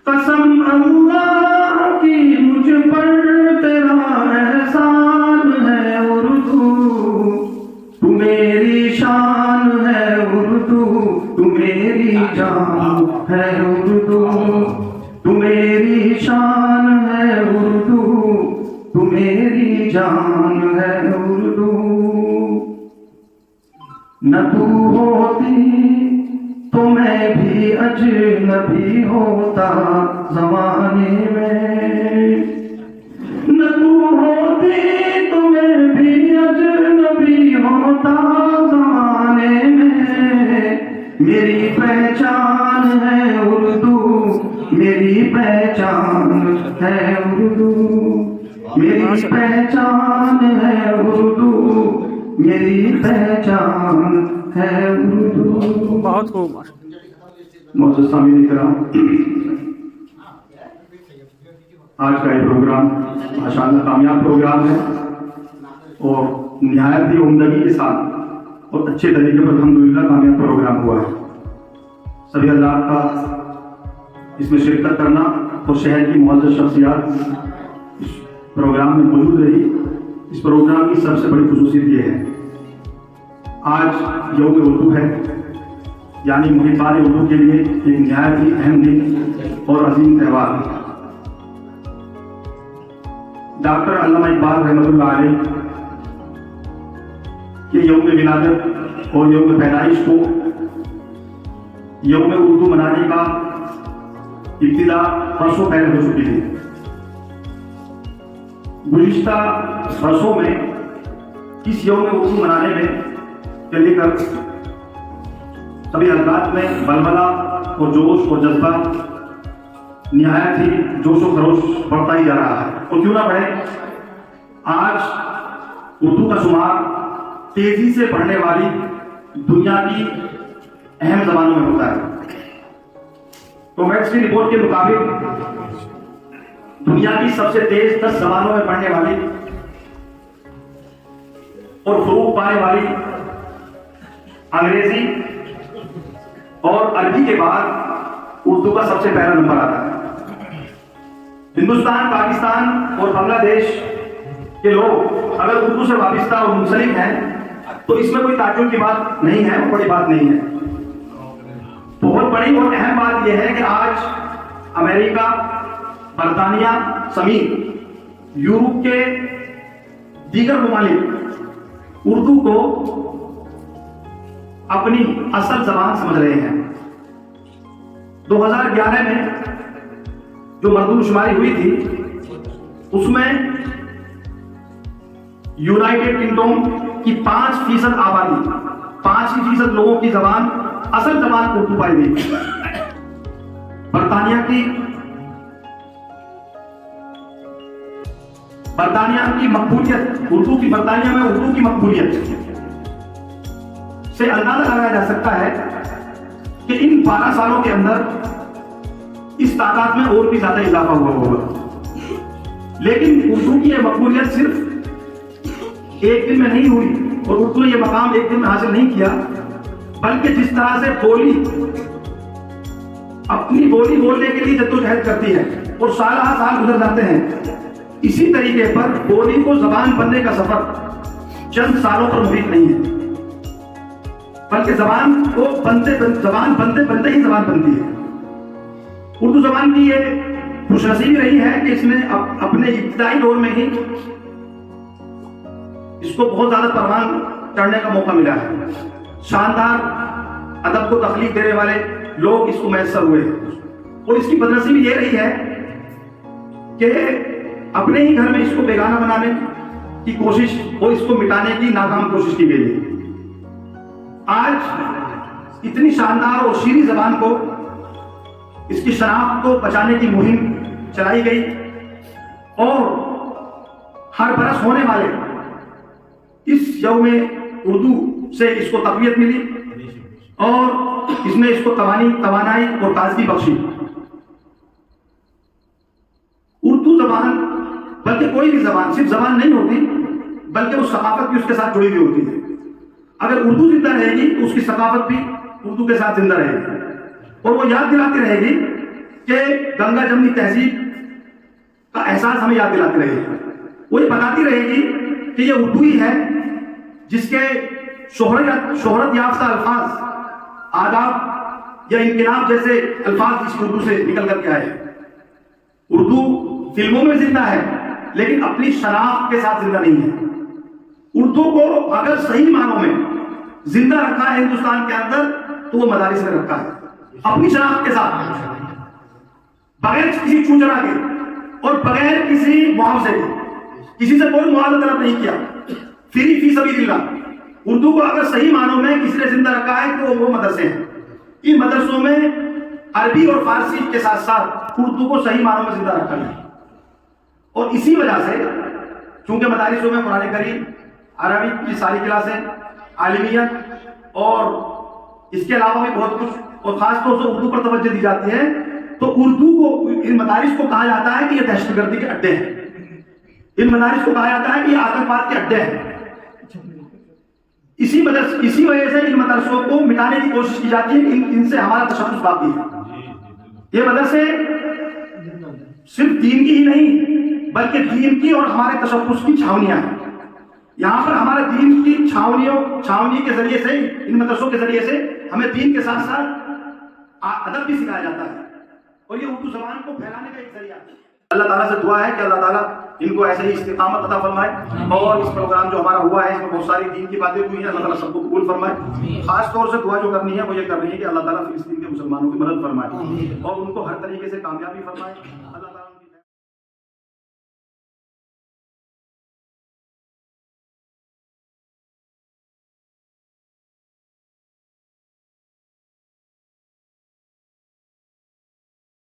قسم اللہ کی مجھ پر تیرا احسان ہے اردو، تو میری شان ہے اردو، تو میری جان ہے اردو، تو میری شان ہے اردو، تو میری جان ہے اردو۔ نہ تو ہوتی تو میں بھی اجنبی ہوتا زمانے میں، نہ تو ہوتی تو میں بھی اجنبی ہوتا زمانے میں۔ میری پہچان ہے اردو، میری پہچان ہے اردو، میری پہچان ہے اردو، میری پہچان ہے اردو۔ بہت خوب۔ معزز سامعین کرام، آج کا یہ پروگرام ماشاءاللہ کامیاب پروگرام ہے اور نہایت ہی عمدگی کے ساتھ اور اچھے طریقے پر الحمدللہ کامیاب پروگرام ہوا ہے۔ سبھی حضرات کا اس میں شرکت کرنا اور شہر کی معزز شخصیات اس پروگرام میں موجود رہی۔ اس پروگرام کی سب سے بڑی خصوصیت یہ ہے، آج یوم اردو ہے، یعنی محبان اردو کے لیے ایک نہایت ہی اہم دن اور عظیم تہوار ہے۔ ڈاکٹر علامہ اقبال رحمۃ اللہ علیہ کے یوم ولادت اور یوم پیدائش کو یوم اردو منانے کا ابتدا برسوں پہلے ہو چکی تھی۔ گزشتہ برسوں میں اس یوم اردو منانے میں لے کر سبھی حضرات میں بلبلہ اور جوش اور جذبہ نہایت ہی جوش و خروش بڑھتا ہی جا رہا ہے، اور کیوں نہ بڑھے۔ آج اردو کا شمار تیزی سے بڑھنے والی دنیا کی اہم زبانوں میں ہوتا ہے۔ کومیٹس کی رپورٹ کے مطابق دنیا کی سب سے تیز 10 زبانوں میں پڑھنے والی اور فروغ پانے والی انگریزی اور عربی کے بعد اردو کا سب سے پہلا نمبر آتا ہے۔ ہندوستان، پاکستان اور بنگلہ دیش کے لوگ اگر اردو سے وابستہ اور منسلک ہیں تو اس میں کوئی تعجب کی بات نہیں ہے، بڑی بات نہیں ہے۔ بہت بڑی اور اہم بات یہ ہے کہ آج امریکہ، برطانیہ سمیت یورپ کے دیگر ممالک اردو کو اپنی اصل زبان سمجھ رہے ہیں۔ 2011 میں جو مردم شماری ہوئی تھی اس میں یونائٹڈ کنگڈم کی 5% آبادی، 5% لوگوں کی زبان، اصل زبان اردو پائی گئی۔ برطانیہ کی مقبولیت اردو کی، برطانیہ میں اردو کی مقبولیت سے اندازہ لگایا جا سکتا ہے کہ ان 12 سالوں کے اندر اس تعداد میں اور بھی زیادہ اضافہ ہوا ہوگا۔ لیکن اردو کی یہ مقبولیت صرف ایک دن میں نہیں ہوئی اور اردو نے یہ مقام ایک دن میں حاصل نہیں کیا، بلکہ جس طرح سے بولی اپنی بولی بولنے کے لیے جدوجہد کرتی ہے اور سالہ سال گزر جاتے ہیں، اسی طریقے پر بولی کو زبان بننے کا سفر چند سالوں پر محیط نہیں ہے، بلکہ زبان بنتے ہی زبان بنتی ہے۔ اردو زبان کی یہ خوش نصیبی رہی ہے کہ اس نے اپنے ابتدائی دور میں ہی اس کو بہت زیادہ پروان چڑھنے کا موقع ملا ہے۔ شاندار ادب کو تخلیق دینے والے لوگ اس کو میسر ہوئے ہیں، اور اس کی بدنصیبی یہ رہی ہے کہ اپنے ہی گھر میں اس کو بیگانہ بنانے کی کوشش اور اس کو مٹانے کی ناکام کوشش کی گئی ہے۔ آج اتنی شاندار اور شیریں زبان کو، اس کی شناخت کو بچانے کی مہم چلائی گئی، اور ہر برس ہونے والے اس یوم اردو سے اس کو تقویت ملی اور اس نے اس کو توانائی اور تازگی بخشی۔ اردو زبان بلکہ کوئی بھی زبان صرف زبان نہیں ہوتی، بلکہ وہ ثقافت بھی اس کے ساتھ جڑی ہوئی ہوتی ہے۔ اگر اردو زندہ رہے گی تو اس کی ثقافت بھی اردو کے ساتھ زندہ رہے گی، اور وہ یاد دلاتی رہے گی کہ گنگا جمنی تہذیب کا احساس ہمیں یاد دلاتی رہے گی. وہ یہ بتاتی رہے گی کہ یہ اردو ہی ہے جس کے شہرت یافتہ الفاظ آداب یا انقلاب جیسے الفاظ اس اردو سے نکل کر کے آئے. اردو فلموں میں زندہ ہے لیکن اپنی شناخت کے ساتھ زندہ نہیں ہے. اردو کو اگر صحیح معنوں میں زندہ رکھا ہے ہندوستان کے اندر تو وہ مدارس میں رکھا ہے اپنی شناخت کے ساتھ، بغیر کسی چوچرا کے اور بغیر کسی معاوضے کے. کسی سے کوئی معاوضہ طلب نہیں کیا، فری فی سبیل اللہ. اردو کو اگر صحیح معنوں میں کسی نے زندہ رکھا ہے تو وہ مدرسے ہیں. ان مدرسوں میں عربی اور فارسی کے ساتھ ساتھ اردو کو صحیح معنوں میں زندہ رکھا ہے. اور اسی وجہ سے چونکہ مدارسوں میں قرآن کریم، عربی کی ساری کلاسیں، عالمیت اور اس کے علاوہ بھی بہت کچھ، اور خاص طور سے اردو پر توجہ دی جاتی ہے، تو اردو کو ان مدارس کو کہا جاتا ہے کہ یہ دہشت گردی کے اڈے ہیں. ان مدارس کو کہا جاتا ہے کہ یہ آتنکواد کے اڈے ہیں. اسی وجہ سے ان مدرسوں کو مٹانے کی کوشش کی جاتی ہے. ان سے ہمارا تشخص باقی ہے. یہ مدرسے صرف دین کی ہی نہیں بلکہ دین کی اور ہمارے تشخص کی چھاونیاں ہیں. یہاں پر ہمارے دین کی چھاونی کے ذریعے سے، ان مدرسوں کے ذریعے سے ہمیں دین کے ساتھ ساتھ ادب بھی سکھایا جاتا ہے اور یہ اردو زبان کو پھیلانے کا ایک ذریعہ ہے. اللہ تعالیٰ سے دعا ہے کہ اللہ تعالیٰ ان کو ایسے ہی استقامت عطا فرمائے. اور اس پروگرام جو ہمارا ہوا ہے اس میں بہت ساری دین کی باتیں ہوئی ہیں، اللہ تعالیٰ سب کو قبول فرمائے. خاص طور سے دعا جو کرنی ہے وہ یہ کرنی ہے کہ اللہ تعالیٰ فلسطین کے مسلمانوں کی مدد فرمائے اور ان کو ہر طریقے سے کامیابی فرمائے. اللہ تعالیٰ